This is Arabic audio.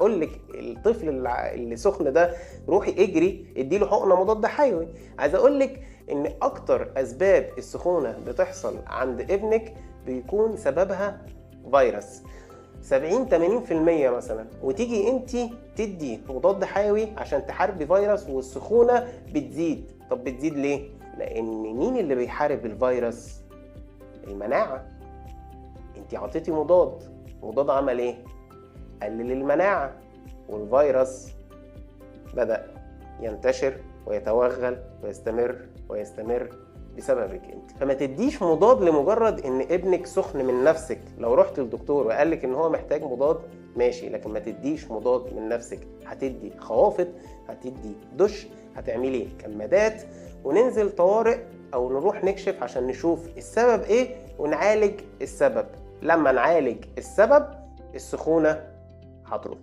هقول لك الطفل اللي سخن ده روحي اجري اديله حقنه مضاد حيوي. عايز اقول لك ان اكتر اسباب السخونه بتحصل عند ابنك بيكون سببها فيروس 70-80% مثلا، وتيجي انت تدي مضاد حيوي عشان تحاربي فيروس والسخونه بتزيد. طب بتزيد ليه؟ لان مين اللي بيحارب الفيروس؟ المناعه. انت عطيتي مضاد عمل ايه؟ قلل المناعه، والفيروس بدأ ينتشر ويتوغل ويستمر بسببك انت. فما تديش مضاد لمجرد ان ابنك سخن من نفسك. لو رحت للدكتور وقال لك ان هو محتاج مضاد ماشي، لكن ما تديش مضاد من نفسك. هتدي خوافض، هتدي دش، هتعملي كمادات، وننزل طوارئ او نروح نكشف عشان نشوف السبب ايه ونعالج السبب. لما نعالج السبب السخونة هتروح.